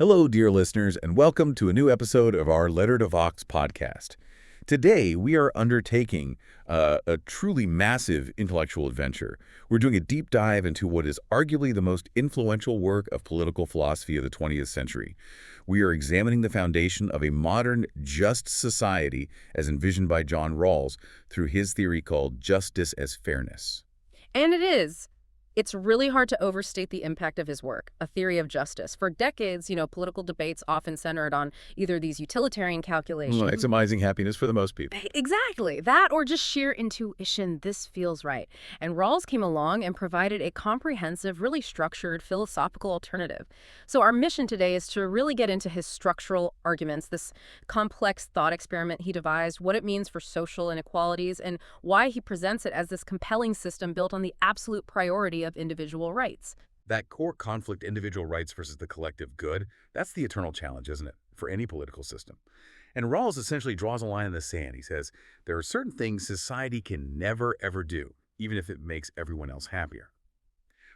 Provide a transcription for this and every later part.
Hello, dear listeners, and welcome to a new episode of our Letter to Vox podcast. Today, we are undertaking a truly massive intellectual adventure. We're doing a deep dive into what is arguably the most influential work of political philosophy of the 20th century. We are examining the foundation of a modern, just society as envisioned by John Rawls through his theory called justice as fairness. And it is. It's really hard to overstate the impact of his work, A Theory of Justice. For decades, political debates often centered on either these utilitarian calculations. Maximizing happiness for the most people. Exactly. That or just sheer intuition, this feels right. And Rawls came along and provided a comprehensive, really structured philosophical alternative. So our mission today is to really get into his structural arguments, this complex thought experiment he devised, what it means for social inequalities, and why he presents it as this compelling system built on the absolute priority of individual rights. That core conflict, individual rights versus the collective good, that's the eternal challenge, isn't it, for any political system? And Rawls essentially draws a line in the sand. He says, there are certain things society can never, ever do, even if it makes everyone else happier.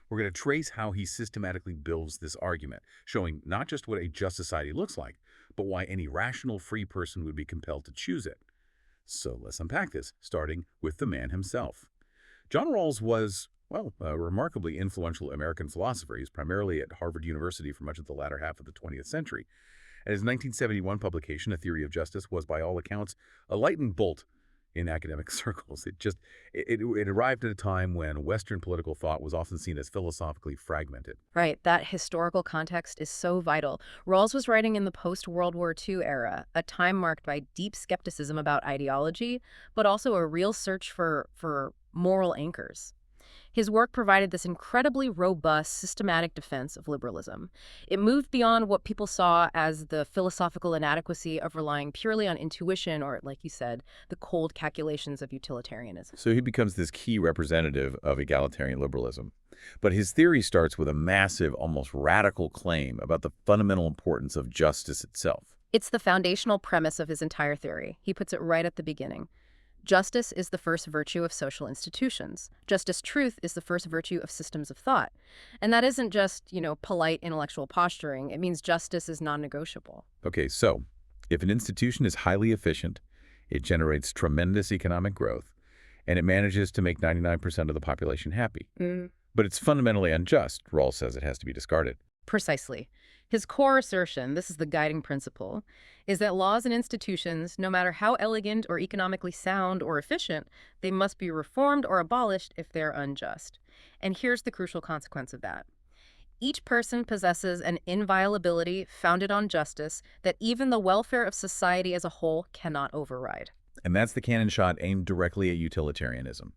We're going to trace how he systematically builds this argument, showing not just what a just society looks like, but why any rational, free person would be compelled to choose it. So let's unpack this, starting with the man himself. John Rawls was, a remarkably influential American philosopher. He was primarily at Harvard University for much of the latter half of the 20th century. And his 1971 publication, A Theory of Justice, was by all accounts a lightning bolt in academic circles. It arrived at a time when Western political thought was often seen as philosophically fragmented. Right, that historical context is so vital. Rawls was writing in the post-World War II era, a time marked by deep skepticism about ideology, but also a real search for moral anchors. His work provided this incredibly robust, systematic defense of liberalism. It moved beyond what people saw as the philosophical inadequacy of relying purely on intuition or, like you said, the cold calculations of utilitarianism. So he becomes this key representative of egalitarian liberalism. But his theory starts with a massive, almost radical claim about the fundamental importance of justice itself. It's the foundational premise of his entire theory. He puts it right at the beginning. Justice is the first virtue of social institutions. Just as truth is the first virtue of systems of thought. And that isn't just, polite intellectual posturing. It means justice is non-negotiable. Okay, so if an institution is highly efficient, it generates tremendous economic growth, and it manages to make 99% of the population happy. But it's fundamentally unjust. Rawls says it has to be discarded. Precisely. His core assertion, this is the guiding principle, is that laws and institutions, no matter how elegant or economically sound or efficient, they must be reformed or abolished if they're unjust. And here's the crucial consequence of that. Each person possesses an inviolability founded on justice that even the welfare of society as a whole cannot override. And that's the cannon shot aimed directly at utilitarianism.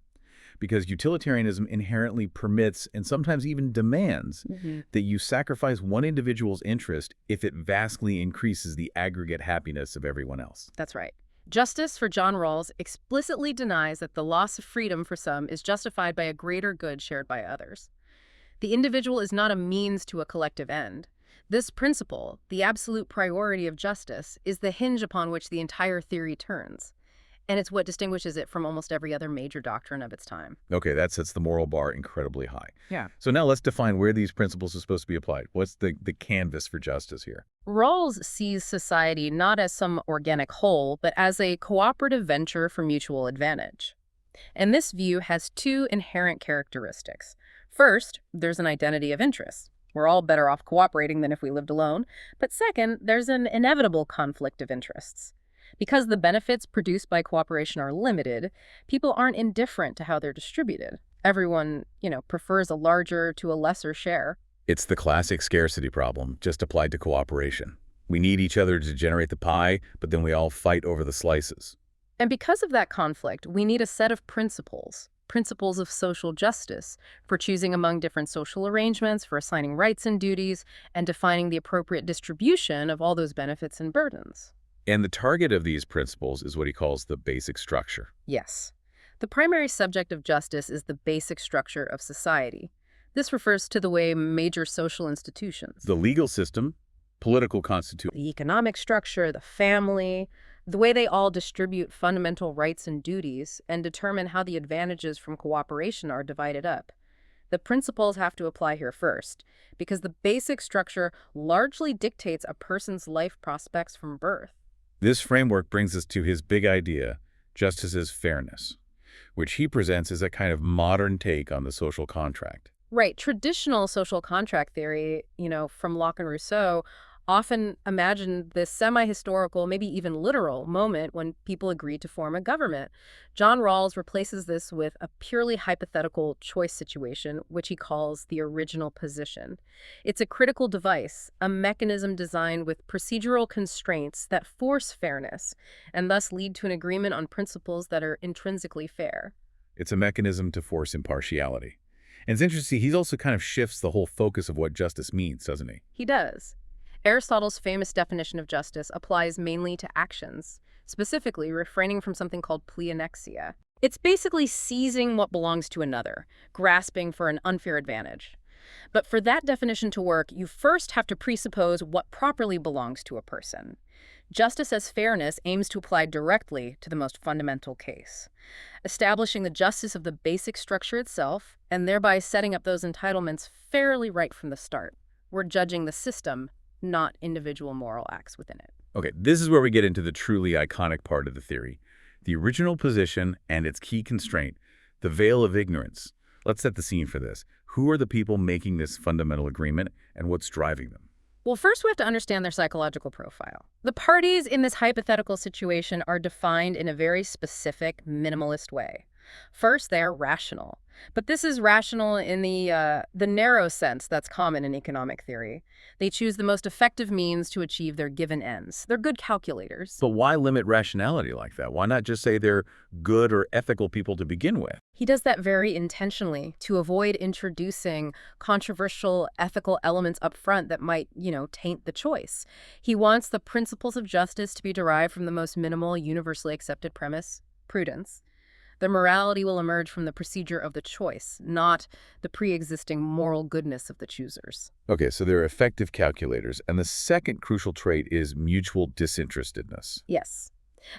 Because utilitarianism inherently permits and sometimes even demands that you sacrifice one individual's interest if it vastly increases the aggregate happiness of everyone else. That's right. Justice for John Rawls explicitly denies that the loss of freedom for some is justified by a greater good shared by others. The individual is not a means to a collective end. This principle, the absolute priority of justice, is the hinge upon which the entire theory turns. And it's what distinguishes it from almost every other major doctrine of its time. Okay, that sets the moral bar incredibly high. Yeah. So now let's define where these principles are supposed to be applied. What's the canvas for justice here? Rawls sees society not as some organic whole, but as a cooperative venture for mutual advantage. And this view has two inherent characteristics. First, there's an identity of interest. We're all better off cooperating than if we lived alone. But second, there's an inevitable conflict of interests. Because the benefits produced by cooperation are limited, people aren't indifferent to how they're distributed. Everyone, prefers a larger to a lesser share. It's the classic scarcity problem, just applied to cooperation. We need each other to generate the pie, but then we all fight over the slices. And because of that conflict, we need a set of principles of social justice, for choosing among different social arrangements, for assigning rights and duties, and defining the appropriate distribution of all those benefits and burdens. And the target of these principles is what he calls the basic structure. Yes. The primary subject of justice is the basic structure of society. This refers to the way major social institutions, The legal system, political constitution, the economic structure, the family, the way they all distribute fundamental rights and duties and determine how the advantages from cooperation are divided up. The principles have to apply here first, because the basic structure largely dictates a person's life prospects from birth. This framework brings us to his big idea, justice as fairness, which he presents as a kind of modern take on the social contract. Right. Traditional social contract theory, from Locke and Rousseau, often imagined this semi-historical, maybe even literal moment when people agreed to form a government. John Rawls replaces this with a purely hypothetical choice situation, which he calls the original position. It's a critical device, a mechanism designed with procedural constraints that force fairness and thus lead to an agreement on principles that are intrinsically fair. It's a mechanism to force impartiality. And it's interesting, he also kind of shifts the whole focus of what justice means, doesn't he? He does. Aristotle's famous definition of justice applies mainly to actions, specifically refraining from something called pleonexia. It's basically seizing what belongs to another, grasping for an unfair advantage. But for that definition to work, you first have to presuppose what properly belongs to a person. Justice as fairness aims to apply directly to the most fundamental case, establishing the justice of the basic structure itself, and thereby setting up those entitlements fairly right from the start. We're judging the system, not individual moral acts within it. Okay, this is where we get into the truly iconic part of the theory. The original position and its key constraint, the veil of ignorance. Let's set the scene for this. Who are the people making this fundamental agreement, and what's driving them? Well, first we have to understand their psychological profile. The parties in this hypothetical situation are defined in a very specific, minimalist way. First, they are rational. But this is rational in the narrow sense that's common in economic theory. They choose the most effective means to achieve their given ends. They're good calculators. But why limit rationality like that? Why not just say they're good or ethical people to begin with? He does that very intentionally to avoid introducing controversial ethical elements up front that might, taint the choice. He wants the principles of justice to be derived from the most minimal, universally accepted premise, prudence. The morality will emerge from the procedure of the choice, not the pre-existing moral goodness of the choosers. Okay, so they're effective calculators. And the second crucial trait is mutual disinterestedness. Yes.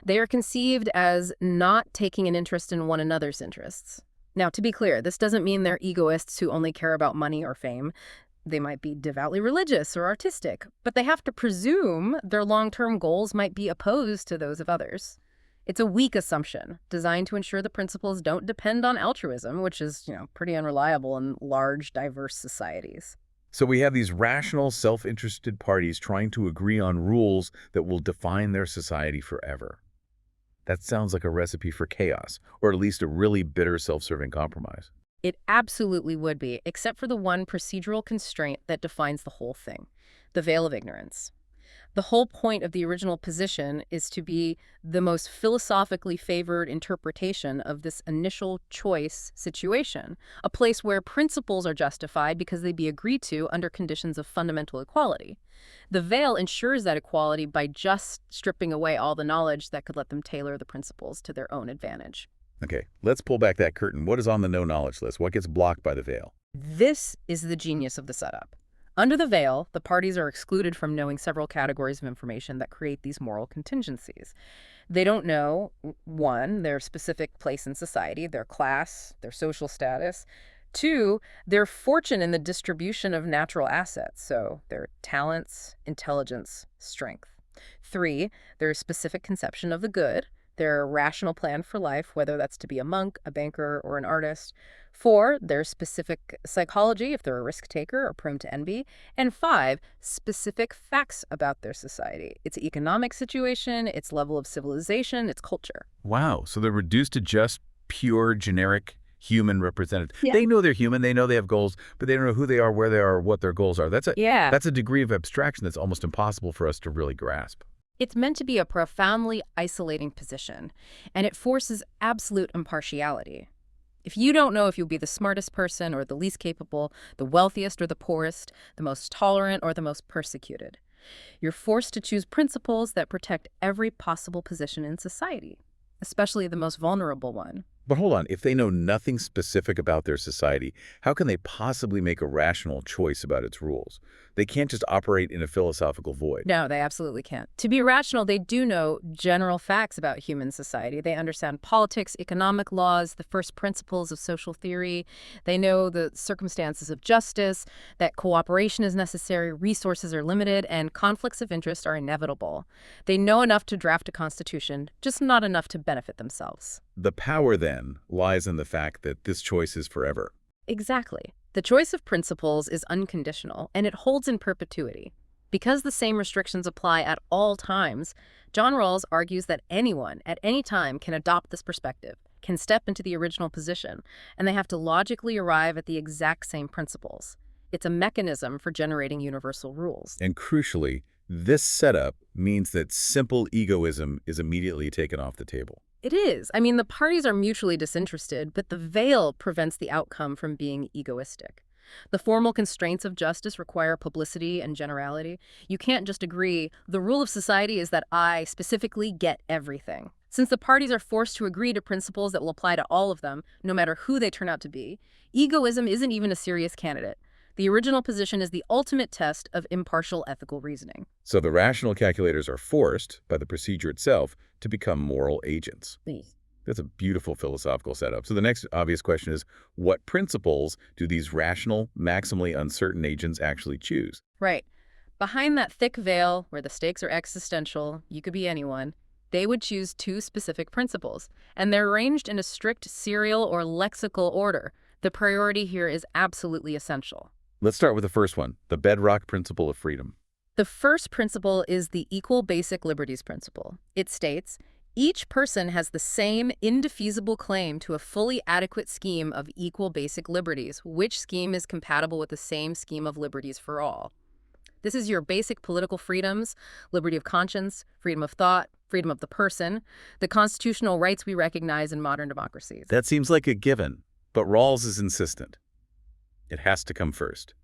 They are conceived as not taking an interest in one another's interests. Now, to be clear, this doesn't mean they're egoists who only care about money or fame. They might be devoutly religious or artistic, but they have to presume their long-term goals might be opposed to those of others. It's a weak assumption, designed to ensure the principles don't depend on altruism, which is, pretty unreliable in large, diverse societies. So we have these rational, self-interested parties trying to agree on rules that will define their society forever. That sounds like a recipe for chaos, or at least a really bitter, self-serving compromise. It absolutely would be, except for the one procedural constraint that defines the whole thing, the veil of ignorance. The whole point of the original position is to be the most philosophically favored interpretation of this initial choice situation, a place where principles are justified because they be agreed to under conditions of fundamental equality. The veil ensures that equality by just stripping away all the knowledge that could let them tailor the principles to their own advantage. Okay, let's pull back that curtain. What is on the no-knowledge list? What gets blocked by the veil? This is the genius of the setup. Under the veil, the parties are excluded from knowing several categories of information that create these moral contingencies. They don't know, one, their specific place in society, their class, their social status. Two, their fortune in the distribution of natural assets, so their talents, intelligence, strength. Three, their specific conception of the good, their rational plan for life, whether that's to be a monk, a banker, or an artist. Four, their specific psychology, if they're a risk taker or prone to envy. And five, specific facts about their society, its economic situation, its level of civilization, its culture. Wow, so they're reduced to just pure, generic human representative. Yeah. They know they're human, they know they have goals, but they don't know who they are, where they are, or what their goals are. That's a degree of abstraction that's almost impossible for us to really grasp. It's meant to be a profoundly isolating position, and it forces absolute impartiality. If you don't know if you'll be the smartest person or the least capable, the wealthiest or the poorest, the most tolerant or the most persecuted, you're forced to choose principles that protect every possible position in society, especially the most vulnerable one. But hold on, if they know nothing specific about their society, how can they possibly make a rational choice about its rules? They can't just operate in a philosophical void. No, they absolutely can't. To be rational, they do know general facts about human society. They understand politics, economic laws, the first principles of social theory. They know the circumstances of justice, that cooperation is necessary, resources are limited, and conflicts of interest are inevitable. They know enough to draft a constitution, just not enough to benefit themselves. The power, then, lies in the fact that this choice is forever. Exactly. The choice of principles is unconditional, and it holds in perpetuity. Because the same restrictions apply at all times, John Rawls argues that anyone, at any time, can adopt this perspective, can step into the original position, and they have to logically arrive at the exact same principles. It's a mechanism for generating universal rules. And crucially, this setup means that simple egoism is immediately taken off the table. It is. I mean, the parties are mutually disinterested, but the veil prevents the outcome from being egoistic. The formal constraints of justice require publicity and generality. You can't just agree, the rule of society is that I specifically get everything. Since the parties are forced to agree to principles that will apply to all of them, no matter who they turn out to be, egoism isn't even a serious candidate. The original position is the ultimate test of impartial ethical reasoning. So the rational calculators are forced, by the procedure itself, to become moral agents. That's a beautiful philosophical setup. So the next obvious question is, what principles do these rational, maximally uncertain agents actually choose? Right. Behind that thick veil, where the stakes are existential, you could be anyone, they would choose two specific principles, and they're arranged in a strict serial or lexical order. The priority here is absolutely essential. Let's start with the first one, the bedrock principle of freedom. The first principle is the equal basic liberties principle. It states, each person has the same indefeasible claim to a fully adequate scheme of equal basic liberties, which scheme is compatible with the same scheme of liberties for all. This is your basic political freedoms, liberty of conscience, freedom of thought, freedom of the person, the constitutional rights we recognize in modern democracies. That seems like a given, but Rawls is insistent. It has to come first.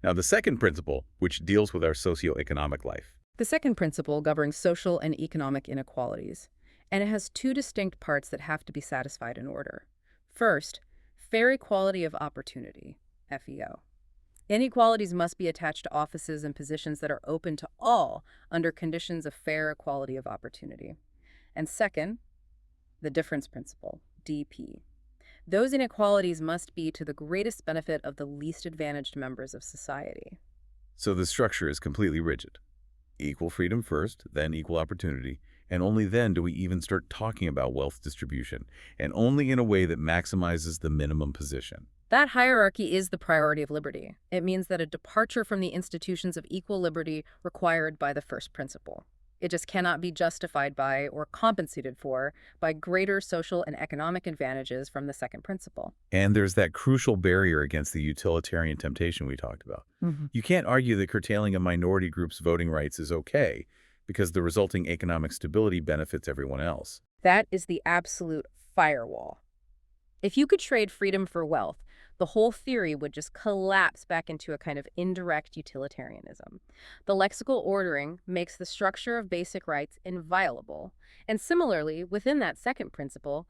Now, the second principle, which deals with our socioeconomic life. The second principle governs social and economic inequalities, and it has two distinct parts that have to be satisfied in order. First, fair equality of opportunity, FEO. Inequalities must be attached to offices and positions that are open to all under conditions of fair equality of opportunity. And second, the difference principle, DP. Those inequalities must be to the greatest benefit of the least advantaged members of society. So the structure is completely rigid. Equal freedom first, then equal opportunity, and only then do we even start talking about wealth distribution, and only in a way that maximizes the minimum position. That hierarchy is the priority of liberty. It means that a departure from the institutions of equal liberty required by the first principle. It just cannot be justified by or compensated for by greater social and economic advantages from the second principle. And there's that crucial barrier against the utilitarian temptation we talked about. You can't argue that curtailing a minority group's voting rights is okay because the resulting economic stability benefits everyone else. That is the absolute firewall. If you could trade freedom for wealth, the whole theory would just collapse back into a kind of indirect utilitarianism. The lexical ordering makes the structure of basic rights inviolable. And similarly, within that second principle,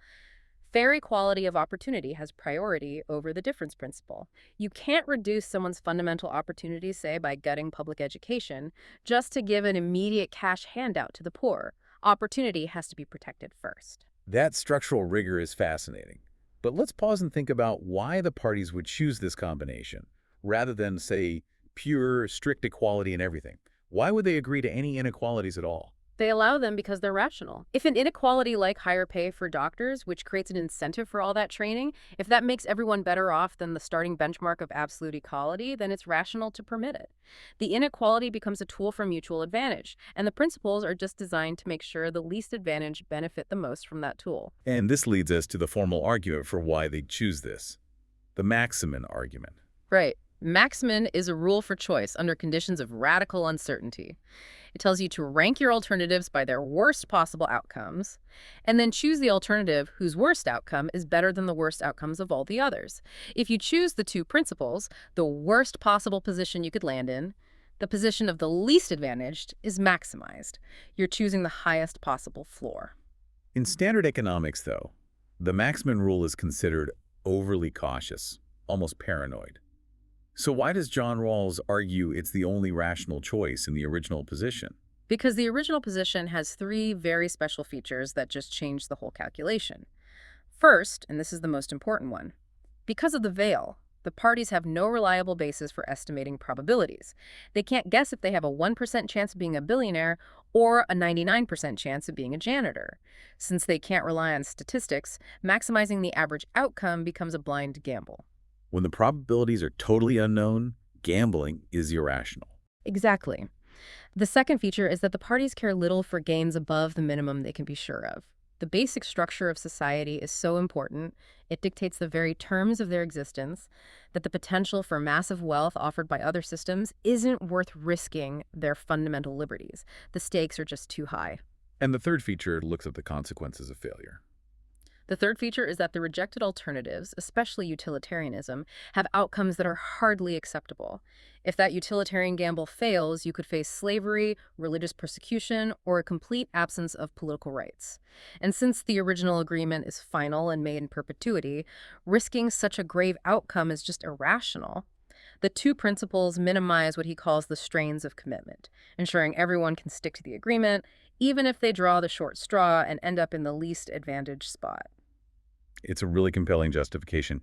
fair equality of opportunity has priority over the difference principle. You can't reduce someone's fundamental opportunities, say, by gutting public education, just to give an immediate cash handout to the poor. Opportunity has to be protected first. That structural rigor is fascinating. But let's pause and think about why the parties would choose this combination, rather than, say, pure, strict equality in everything. Why would they agree to any inequalities at all? They allow them because they're rational. If an inequality like higher pay for doctors, which creates an incentive for all that training, if that makes everyone better off than the starting benchmark of absolute equality, then it's rational to permit it. The inequality becomes a tool for mutual advantage, and the principles are just designed to make sure the least advantaged benefit the most from that tool. And this leads us to the formal argument for why they choose this, the maximin argument. Right. Maximin is a rule for choice under conditions of radical uncertainty. It tells you to rank your alternatives by their worst possible outcomes, and then choose the alternative whose worst outcome is better than the worst outcomes of all the others. If you choose the two principles, the worst possible position you could land in, the position of the least advantaged, is maximized. You're choosing the highest possible floor. In standard economics, though, The Maxman rule is considered overly cautious, almost paranoid. So why does John Rawls argue it's the only rational choice in the original position? Because the original position has three very special features that just change the whole calculation. First, and this is the most important one, because of the veil, the parties have no reliable basis for estimating probabilities. They can't guess if they have a 1% chance of being a billionaire or a 99% chance of being a janitor. Since they can't rely on statistics, maximizing the average outcome becomes a blind gamble. When the probabilities are totally unknown, gambling is irrational. Exactly. The second feature is that the parties care little for gains above the minimum they can be sure of. The basic structure of society is so important, it dictates the very terms of their existence, that the potential for massive wealth offered by other systems isn't worth risking their fundamental liberties. The stakes are just too high. And the third feature looks at the consequences of failure. The third feature is that the rejected alternatives, especially utilitarianism, have outcomes that are hardly acceptable. If that utilitarian gamble fails, you could face slavery, religious persecution, or a complete absence of political rights. And since the original agreement is final and made in perpetuity, risking such a grave outcome is just irrational. The two principles minimize what he calls the strains of commitment, ensuring everyone can stick to the agreement, even if they draw the short straw and end up in the least advantaged spot. It's a really compelling justification.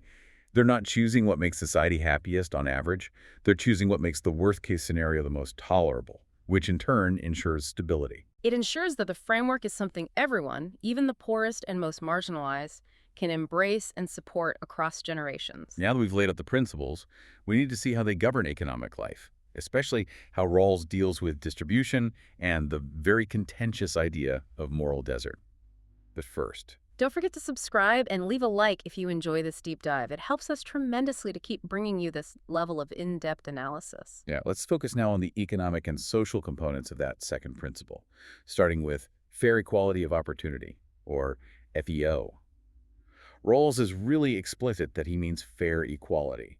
They're not choosing what makes society happiest on average. They're choosing what makes the worst-case scenario the most tolerable, which in turn ensures stability. It ensures that the framework is something everyone, even the poorest and most marginalized, can embrace and support across generations. Now that we've laid out the principles, we need to see how they govern economic life, especially how Rawls deals with distribution and the very contentious idea of moral desert. But first, Don't forget to subscribe and leave a like if you enjoy this deep dive. It helps us tremendously to keep bringing you this level of in-depth analysis. let's focus now on the economic and social components of that second principle, starting with fair equality of opportunity, or FEO. Rawls is really explicit that he means fair equality,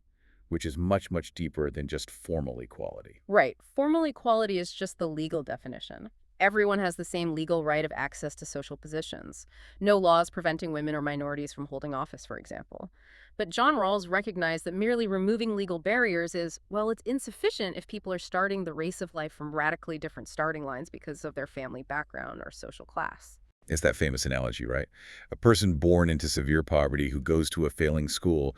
which is much, much deeper than just formal equality. Right. Formal equality is just the legal definition. Everyone has the same legal right of access to social positions. No laws preventing women or minorities from holding office, for example. But John Rawls recognized that merely removing legal barriers is, well, it's insufficient if people are starting the race of life from radically different starting lines because of their family background or social class. It's that famous analogy, right? A person born into severe poverty who goes to a failing school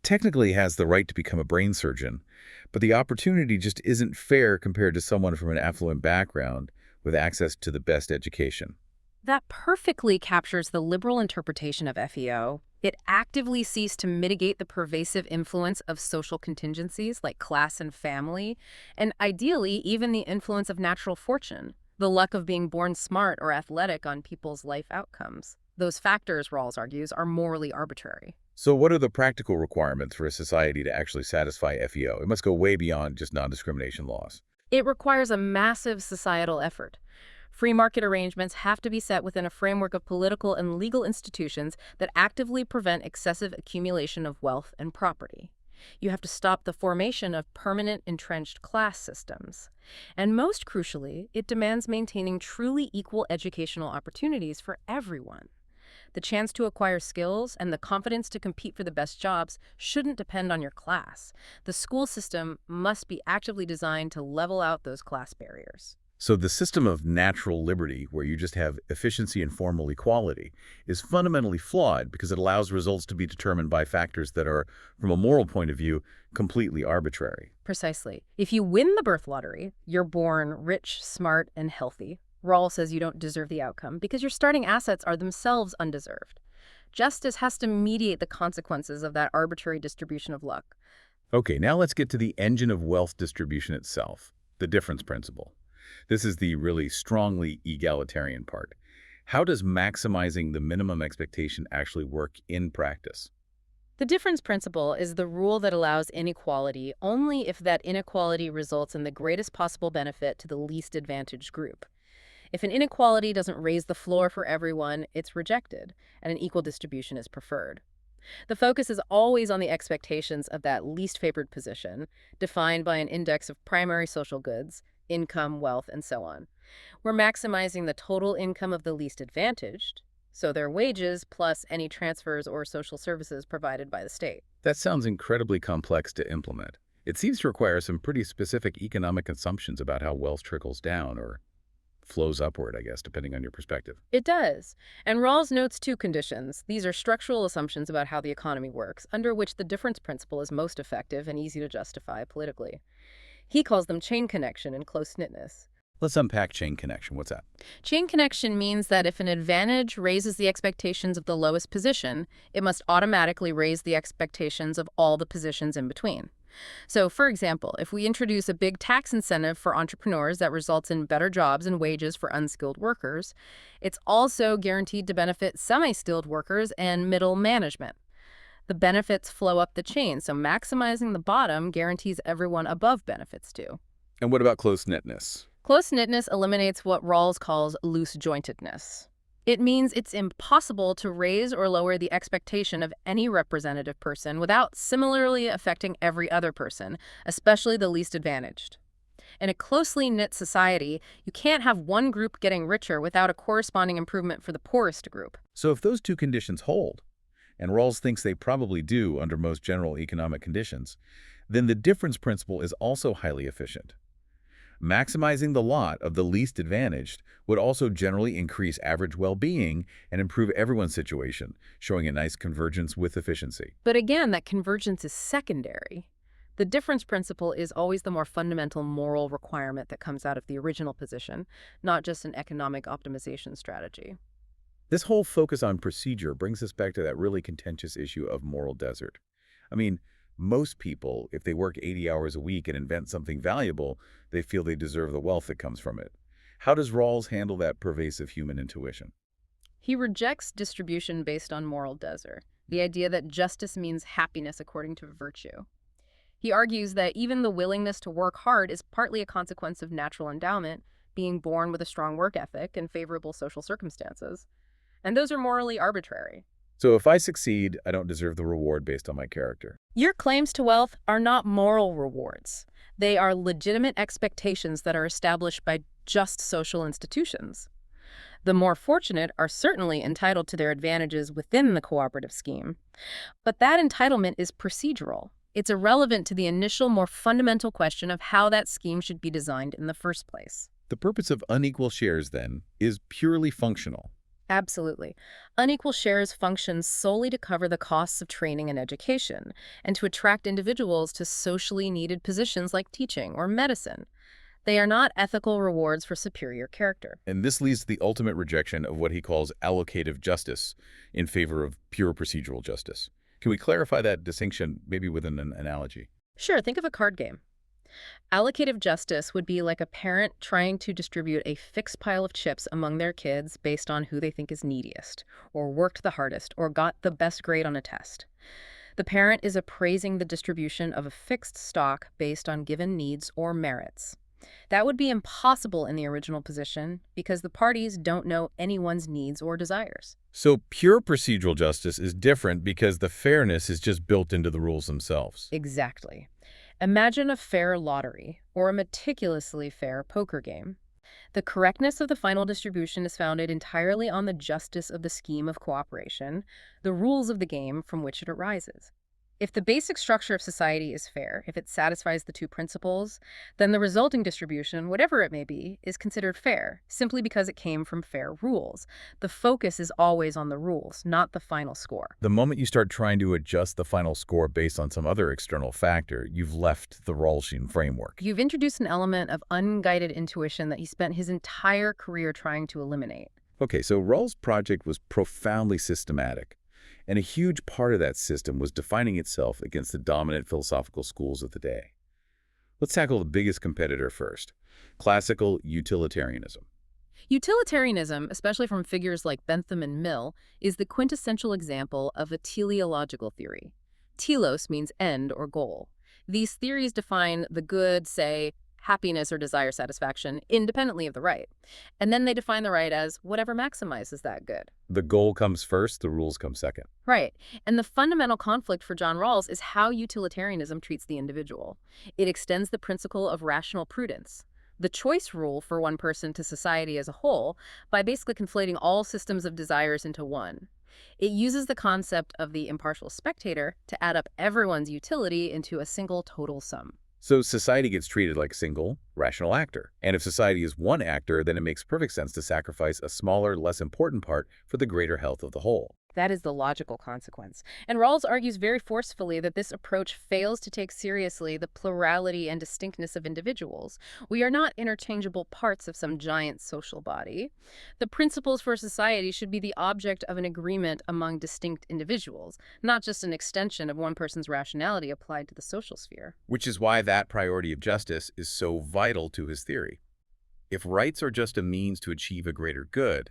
technically has the right to become a brain surgeon, but the opportunity just isn't fair compared to someone from an affluent background with access to the best education. That perfectly captures the liberal interpretation of FEO. It actively seeks to mitigate the pervasive influence of social contingencies like class and family, and ideally even the influence of natural fortune, the luck of being born smart or athletic on people's life outcomes. Those factors, Rawls argues, are morally arbitrary. So what are the practical requirements for a society to actually satisfy FEO? It must go way beyond just non-discrimination laws. It requires a massive societal effort. Free market arrangements have to be set within a framework of political and legal institutions that actively prevent excessive accumulation of wealth and property. You have to stop the formation of permanent entrenched class systems. And most crucially, it demands maintaining truly equal educational opportunities for everyone. The chance to acquire skills and the confidence to compete for the best jobs shouldn't depend on your class. The school system must be actively designed to level out those class barriers. So the system of natural liberty, where you just have efficiency and formal equality, is fundamentally flawed because it allows results to be determined by factors that are, from a moral point of view, completely arbitrary. Precisely. If you win the birth lottery, you're born rich, smart, and healthy. Rawls says you don't deserve the outcome because your starting assets are themselves undeserved. Justice has to mediate the consequences of that arbitrary distribution of luck. Okay, now let's get to the engine of wealth distribution itself, the difference principle. This is the really strongly egalitarian part. How does maximizing the minimum expectation actually work in practice? The difference principle is the rule that allows inequality only if that inequality results in the greatest possible benefit to the least advantaged group. If an inequality doesn't raise the floor for everyone, it's rejected, and an equal distribution is preferred. The focus is always on the expectations of that least favored position, defined by an index of primary social goods, income, wealth, and so on. We're maximizing the total income of the least advantaged, so their wages plus any transfers or social services provided by the state. That sounds incredibly complex to implement. It seems to require some pretty specific economic assumptions about how wealth trickles down or flows upward, I guess, depending on your perspective. It does. And Rawls notes two conditions. These are structural assumptions about how the economy works, under which the difference principle is most effective and easy to justify politically. He calls them chain connection and close-knitness. Let's unpack chain connection. What's that? Chain connection means that if an advantage raises the expectations of the lowest position, it must automatically raise the expectations of all the positions in between. So, for example, if we introduce a big tax incentive for entrepreneurs that results in better jobs and wages for unskilled workers, it's also guaranteed to benefit semi-skilled workers and middle management. The benefits flow up the chain, so maximizing the bottom guarantees everyone above benefits too. And what about close-knitness? Close-knitness eliminates what Rawls calls loose-jointedness. It means it's impossible to raise or lower the expectation of any representative person without similarly affecting every other person, especially the least advantaged. In a closely knit society, you can't have one group getting richer without a corresponding improvement for the poorest group. So if those two conditions hold, and Rawls thinks they probably do under most general economic conditions, then the difference principle is also highly efficient. Maximizing the lot of the least advantaged would also generally increase average well-being and improve everyone's situation, showing a nice convergence with efficiency. But again, that convergence is secondary. The difference principle is always the more fundamental moral requirement that comes out of the original position, not just an economic optimization strategy. This whole focus on procedure brings us back to that really contentious issue of moral desert. I mean, most people, if they work 80 hours a week and invent something valuable, they feel they deserve the wealth that comes from it. How does Rawls handle that pervasive human intuition? He rejects distribution based on moral desert, the idea that justice means happiness according to virtue. He argues that even the willingness to work hard is partly a consequence of natural endowment, being born with a strong work ethic and favorable social circumstances. And those are morally arbitrary. So if I succeed, I don't deserve the reward based on my character. Your claims to wealth are not moral rewards. They are legitimate expectations that are established by just social institutions. The more fortunate are certainly entitled to their advantages within the cooperative scheme. But that entitlement is procedural. It's irrelevant to the initial, more fundamental question of how that scheme should be designed in the first place. The purpose of unequal shares, then, is purely functional. Absolutely. Unequal shares function solely to cover the costs of training and education, and to attract individuals to socially needed positions like teaching or medicine. They are not ethical rewards for superior character. And this leads to the ultimate rejection of what he calls allocative justice in favor of pure procedural justice. Can we clarify that distinction, maybe with an analogy? Sure, think of a card game. Allocative justice would be like a parent trying to distribute a fixed pile of chips among their kids based on who they think is neediest, or worked the hardest, or got the best grade on a test. The parent is appraising the distribution of a fixed stock based on given needs or merits. That would be impossible in the original position because the parties don't know anyone's needs or desires. So pure procedural justice is different because the fairness is just built into the rules themselves. Exactly. Imagine a fair lottery or a meticulously fair poker game. The correctness of the final distribution is founded entirely on the justice of the scheme of cooperation, the rules of the game from which it arises. If the basic structure of society is fair, if it satisfies the two principles, then the resulting distribution, whatever it may be, is considered fair, simply because it came from fair rules. The focus is always on the rules, not the final score. The moment you start trying to adjust the final score based on some other external factor, you've left the Rawlsian framework. You've introduced an element of unguided intuition that he spent his entire career trying to eliminate. Okay, so Rawls' project was profoundly systematic. And a huge part of that system was defining itself against the dominant philosophical schools of the day. Let's tackle the biggest competitor first, classical utilitarianism. Utilitarianism, especially from figures like Bentham and Mill, is the quintessential example of a teleological theory. Telos means end or goal. These theories define the good, say, happiness or desire satisfaction, independently of the right. And then they define the right as whatever maximizes that good. The goal comes first, the rules come second. Right. And the fundamental conflict for John Rawls is how utilitarianism treats the individual. It extends the principle of rational prudence. the choice rule for one person to society as a whole by basically conflating all systems of desires into one. It uses the concept of the impartial spectator to add up everyone's utility into a single total sum. So society gets treated like a single, rational actor. And if society is one actor, then it makes perfect sense to sacrifice a smaller, less important part for the greater health of the whole. That is the logical consequence. And Rawls argues very forcefully that this approach fails to take seriously the plurality and distinctness of individuals. We are not interchangeable parts of some giant social body. The principles for society should be the object of an agreement among distinct individuals, not just an extension of one person's rationality applied to the social sphere. Which is why that priority of justice is so vital to his theory. If rights are just a means to achieve a greater good,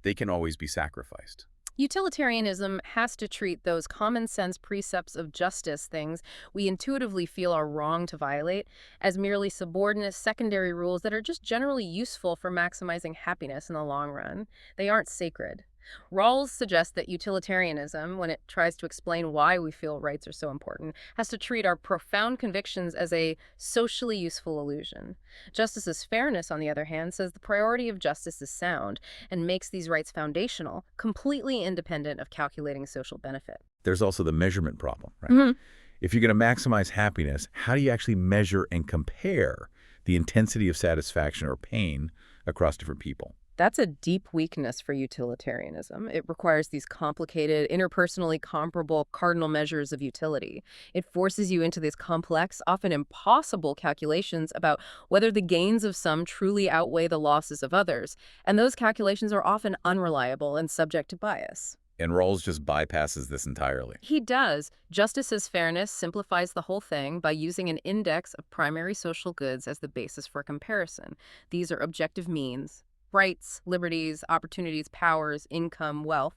they can always be sacrificed. Utilitarianism has to treat those common sense precepts of justice, things we intuitively feel are wrong to violate, as merely subordinate secondary rules that are just generally useful for maximizing happiness in the long run. They aren't sacred. Rawls suggests that utilitarianism, when it tries to explain why we feel rights are so important, has to treat our profound convictions as a socially useful illusion. Justice's fairness, on the other hand, says the priority of justice is sound and makes these rights foundational, completely independent of calculating social benefit. There's also the measurement problem, right? Mhm. If you're going to maximize happiness, how do you actually measure and compare the intensity of satisfaction or pain across different people? That's a deep weakness for utilitarianism. It requires these complicated, interpersonally comparable cardinal measures of utility. It forces you into these complex, often impossible calculations about whether the gains of some truly outweigh the losses of others, and those calculations are often unreliable and subject to bias. And Rawls just bypasses this entirely. He does. Justice as fairness simplifies the whole thing by using an index of primary social goods as the basis for comparison. These are objective means. Rights, liberties, opportunities, powers, income, wealth.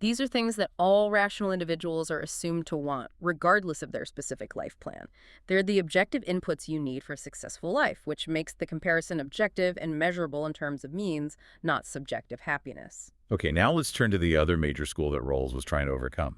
These are things that all rational individuals are assumed to want, regardless of their specific life plan. They're the objective inputs you need for a successful life, which makes the comparison objective and measurable in terms of means, not subjective happiness. Okay, now let's turn to the other major school that Rawls was trying to overcome.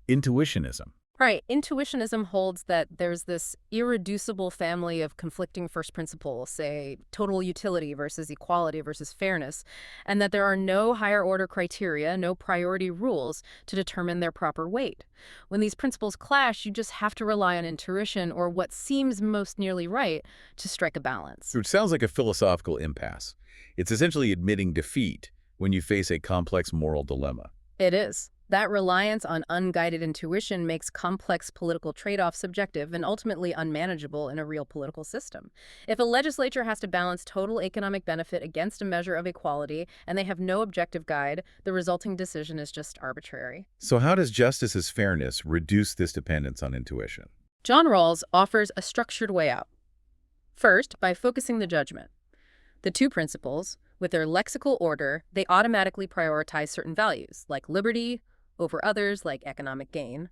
Intuitionism. Right. Intuitionism holds that there's this irreducible family of conflicting first principles, say total utility versus equality versus fairness, and that there are no higher order criteria, no priority rules to determine their proper weight. When these principles clash, you just have to rely on intuition or what seems most nearly right to strike a balance. Which sounds like a philosophical impasse. It's essentially admitting defeat when you face a complex moral dilemma. It is. That reliance on unguided intuition makes complex political trade-offs subjective and ultimately unmanageable in a real political system. If a legislature has to balance total economic benefit against a measure of equality and they have no objective guide, the resulting decision is just arbitrary. So how does justice as fairness reduce this dependence on intuition? John Rawls offers a structured way out. First, by focusing the judgment. The two principles, with their lexical order, they automatically prioritize certain values, like liberty, over others like economic gain.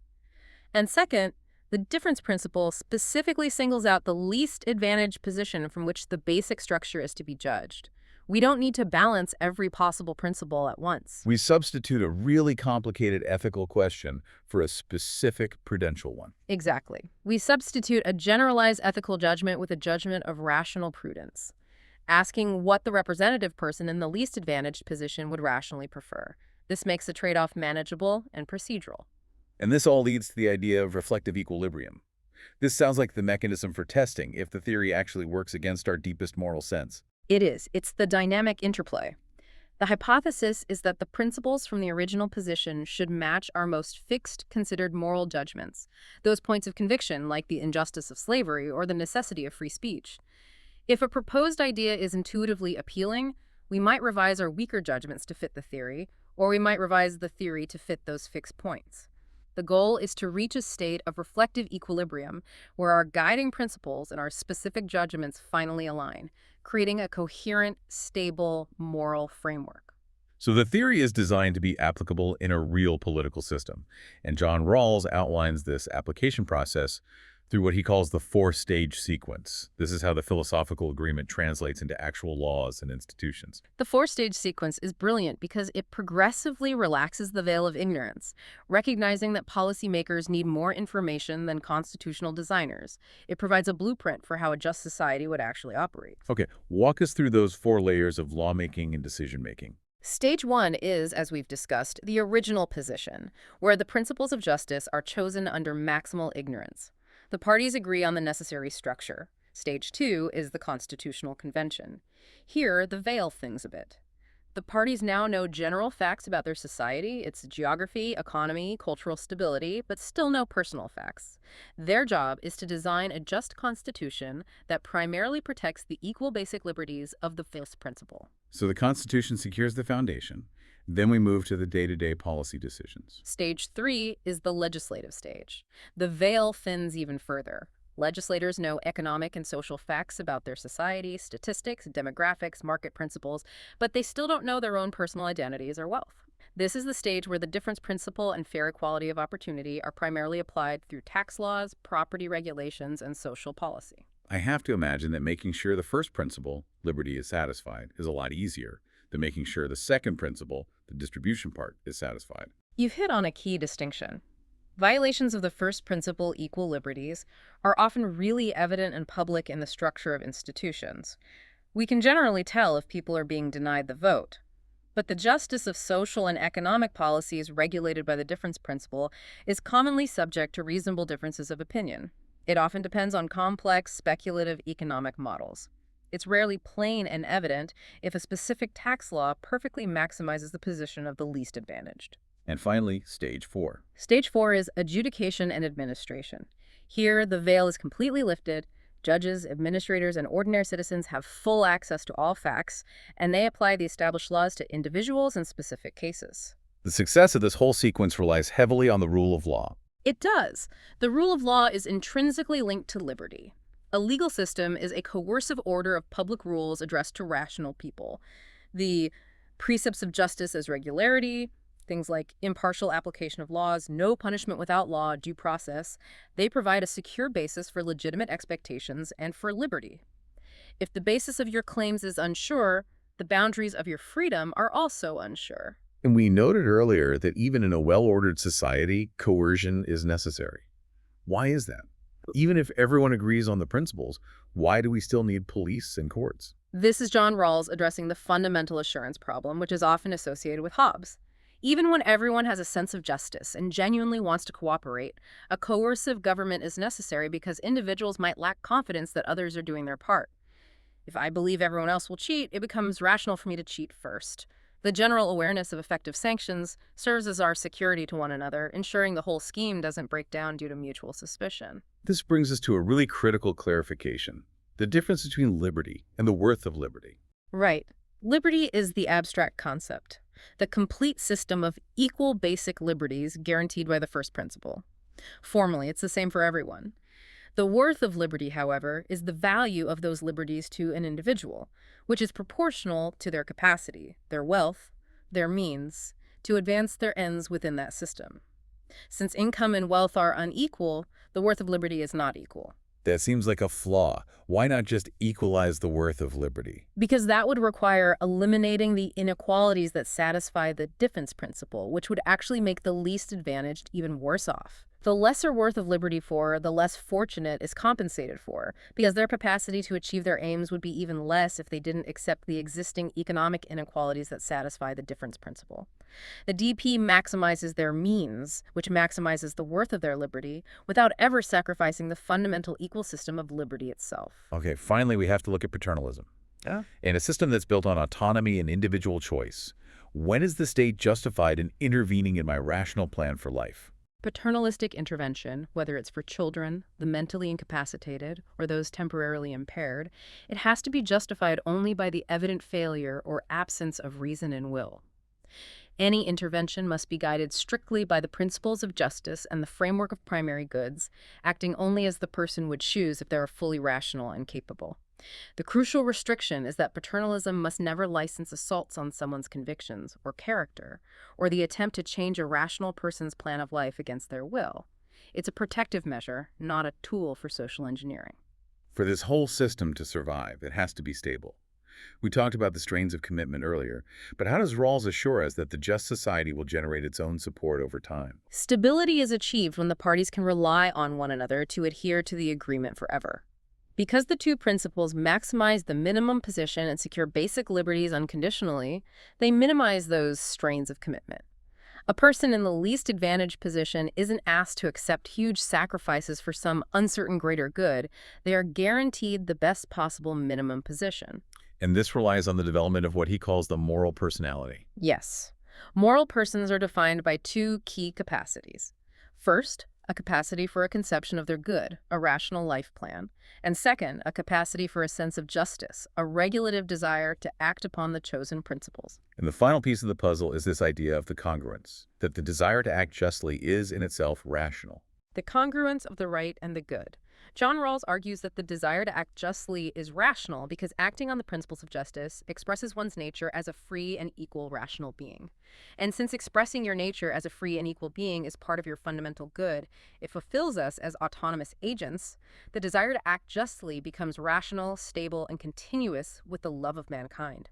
And second, the difference principle specifically singles out the least advantaged position from which the basic structure is to be judged. We don't need to balance every possible principle at once. We substitute a really complicated ethical question for a specific prudential one. Exactly. We substitute a generalized ethical judgment with a judgment of rational prudence, asking what the representative person in the least advantaged position would rationally prefer. This makes the trade-off manageable and procedural. And this all leads to the idea of reflective equilibrium. This sounds like the mechanism for testing if the theory actually works against our deepest moral sense. It is. It's the dynamic interplay. The hypothesis is that the principles from the original position should match our most fixed, considered moral judgments, those points of conviction like the injustice of slavery or the necessity of free speech. If a proposed idea is intuitively appealing, we might revise our weaker judgments to fit the theory, or we might revise the theory to fit those fixed points. The goal is to reach a state of reflective equilibrium where our guiding principles and our specific judgments finally align, creating a coherent, stable, moral framework. So the theory is designed to be applicable in a real political system, and John Rawls outlines this application process through what he calls the four-stage sequence. This is how the philosophical agreement translates into actual laws and institutions. The four-stage sequence is brilliant because it progressively relaxes the veil of ignorance, recognizing that policymakers need more information than constitutional designers. It provides a blueprint for how a just society would actually operate. Okay, walk us through those four layers of lawmaking and decision-making. Stage one is, as we've discussed, the original position, where the principles of justice are chosen under maximal ignorance. The parties agree on the necessary structure. Stage two is the Constitutional Convention. Here, the veil thins a bit. The parties now know general facts about their society, its geography, economy, cultural stability, but still no personal facts. Their job is to design a just constitution that primarily protects the equal basic liberties of the first principle. So the Constitution secures the foundation. Then we move to the day-to-day policy decisions. Stage three is the legislative stage. The veil thins even further. Legislators know economic and social facts about their society, statistics, demographics, market principles, but they still don't know their own personal identities or wealth. This is the stage where the difference principle and fair equality of opportunity are primarily applied through tax laws, property regulations, and social policy. I have to imagine that making sure the first principle, liberty, is satisfied, is a lot easier than making sure the second principle, the distribution part, is satisfied. You've hit on a key distinction. Violations of the first principle, equal liberties, are often really evident and public in the structure of institutions. We can generally tell if people are being denied the vote. But the justice of social and economic policies regulated by the difference principle is commonly subject to reasonable differences of opinion. It often depends on complex, speculative economic models. It's rarely plain and evident if a specific tax law perfectly maximizes the position of the least advantaged. And finally, stage four. Stage four is adjudication and administration. Here, the veil is completely lifted. Judges, administrators, and ordinary citizens have full access to all facts, and they apply the established laws to individuals and specific cases. The success of this whole sequence relies heavily on the rule of law. It does. The rule of law is intrinsically linked to liberty. A legal system is a coercive order of public rules addressed to rational people. The precepts of justice as regularity, things like impartial application of laws, no punishment without law, due process, they provide a secure basis for legitimate expectations and for liberty. If the basis of your claims is unsure, the boundaries of your freedom are also unsure. And we noted earlier that even in a well-ordered society, coercion is necessary. Why is that? Even if everyone agrees on the principles, why do we still need police and courts? This is John Rawls addressing the fundamental assurance problem, which is often associated with Hobbes. Even when everyone has a sense of justice and genuinely wants to cooperate, a coercive government is necessary because individuals might lack confidence that others are doing their part. If I believe everyone else will cheat, it becomes rational for me to cheat first. The general awareness of effective sanctions serves as our security to one another, ensuring the whole scheme doesn't break down due to mutual suspicion. This brings us to a really critical clarification: the difference between liberty and the worth of liberty. Right. Liberty is the abstract concept, the complete system of equal basic liberties guaranteed by the first principle. Formally, it's the same for everyone. The worth of liberty, however, is the value of those liberties to an individual, which is proportional to their capacity, their wealth, their means, to advance their ends within that system. Since income and wealth are unequal, the worth of liberty is not equal. That seems like a flaw. Why not just equalize the worth of liberty? Because that would require eliminating the inequalities that satisfy the difference principle, which would actually make the least advantaged even worse off. The lesser worth of liberty for, the less fortunate is compensated for, because their capacity to achieve their aims would be even less if they didn't accept the existing economic inequalities that satisfy the difference principle. The DP maximizes their means, which maximizes the worth of their liberty, without ever sacrificing the fundamental equal system of liberty itself. Okay, finally, we have to look at paternalism. Yeah. In a system that's built on autonomy and individual choice, when is the state justified in intervening in my rational plan for life? Paternalistic intervention, whether it's for children, the mentally incapacitated, or those temporarily impaired, it has to be justified only by the evident failure or absence of reason and will. Any intervention must be guided strictly by the principles of justice and the framework of primary goods, acting only as the person would choose if they are fully rational and capable. The crucial restriction is that paternalism must never license assaults on someone's convictions or character, or the attempt to change a rational person's plan of life against their will. It's a protective measure, not a tool for social engineering. For this whole system to survive, it has to be stable. We talked about the strains of commitment earlier, but how does Rawls assure us that the just society will generate its own support over time? Stability is achieved when the parties can rely on one another to adhere to the agreement forever. Because the two principles maximize the minimum position and secure basic liberties unconditionally, they minimize those strains of commitment. A person in the least advantaged position isn't asked to accept huge sacrifices for some uncertain greater good. They are guaranteed the best possible minimum position. And this relies on the development of what he calls the moral personality. Yes. Moral persons are defined by two key capacities. First, a capacity for a conception of their good, a rational life plan. And second, a capacity for a sense of justice, a regulative desire to act upon the chosen principles. And the final piece of the puzzle is this idea of the congruence, that the desire to act justly is in itself rational. The congruence of the right and the good. John Rawls argues that the desire to act justly is rational because acting on the principles of justice expresses one's nature as a free and equal rational being. And since expressing your nature as a free and equal being is part of your fundamental good, it fulfills us as autonomous agents, the desire to act justly becomes rational, stable, and continuous with the love of mankind.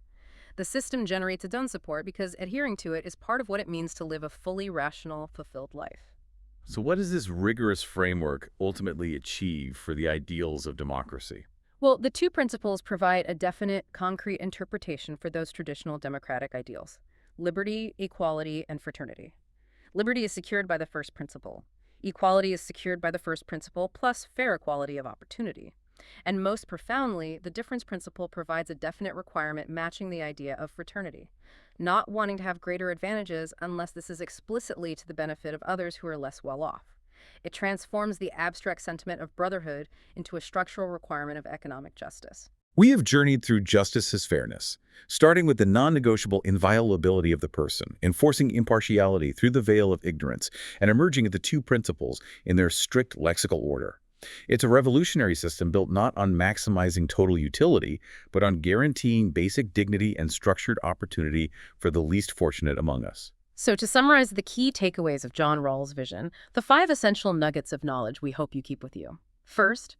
The system generates its own support because adhering to it is part of what it means to live a fully rational, fulfilled life. So what does this rigorous framework ultimately achieve for the ideals of democracy? Well, the two principles provide a definite, concrete interpretation for those traditional democratic ideals: liberty, equality, and fraternity. Liberty is secured by the first principle. Equality is secured by the first principle plus fair equality of opportunity. And most profoundly, the difference principle provides a definite requirement matching the idea of fraternity, not wanting to have greater advantages unless this is explicitly to the benefit of others who are less well off. It transforms the abstract sentiment of brotherhood into a structural requirement of economic justice. We have journeyed through justice as fairness, starting with the non-negotiable inviolability of the person, enforcing impartiality through the veil of ignorance, and emerging at the two principles in their strict lexical order. It's a revolutionary system built not on maximizing total utility, but on guaranteeing basic dignity and structured opportunity for the least fortunate among us. So to summarize the key takeaways of John Rawls' vision, the 5 essential nuggets of knowledge we hope you keep with you. First,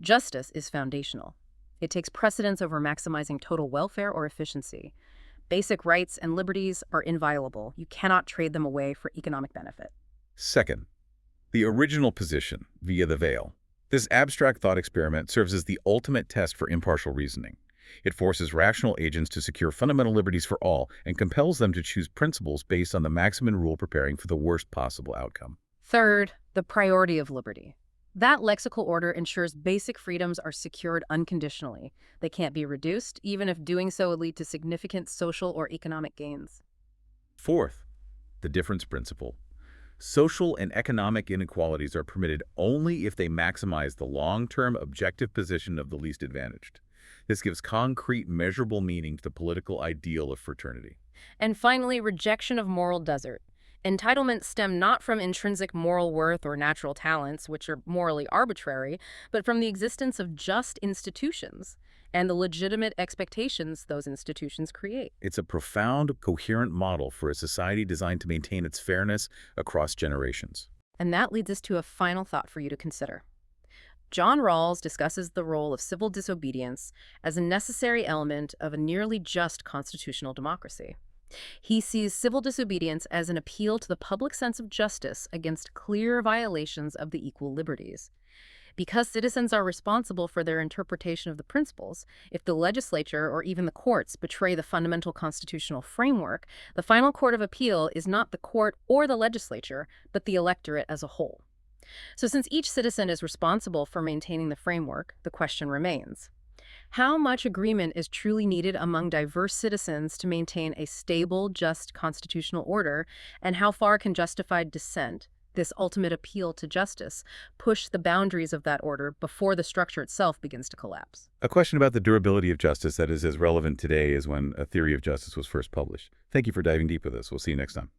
justice is foundational. It takes precedence over maximizing total welfare or efficiency. Basic rights and liberties are inviolable. You cannot trade them away for economic benefit. Second, the original position via the veil. This abstract thought experiment serves as the ultimate test for impartial reasoning. It forces rational agents to secure fundamental liberties for all and compels them to choose principles based on the maximum rule preparing for the worst possible outcome. Third, the priority of liberty. That lexical order ensures basic freedoms are secured unconditionally. They can't be reduced, even if doing so would lead to significant social or economic gains. Fourth, the difference principle. Social and economic inequalities are permitted only if they maximize the long-term objective position of the least advantaged. This gives concrete, measurable meaning to the political ideal of fraternity. And finally, rejection of moral desert. Entitlements stem not from intrinsic moral worth or natural talents, which are morally arbitrary, but from the existence of just institutions and the legitimate expectations those institutions create. It's a profound, coherent model for a society designed to maintain its fairness across generations. And that leads us to a final thought for you to consider. John Rawls discusses the role of civil disobedience as a necessary element of a nearly just constitutional democracy. He sees civil disobedience as an appeal to the public sense of justice against clear violations of the equal liberties. Because citizens are responsible for their interpretation of the principles, if the legislature or even the courts betray the fundamental constitutional framework, the final court of appeal is not the court or the legislature, but the electorate as a whole. So since each citizen is responsible for maintaining the framework, the question remains: how much agreement is truly needed among diverse citizens to maintain a stable, just constitutional order, and how far can justified dissent, this ultimate appeal to justice, push the boundaries of that order before the structure itself begins to collapse? A question about the durability of justice that is as relevant today as when a theory of justice was first published. Thank you for diving deep with us. We'll see you next time.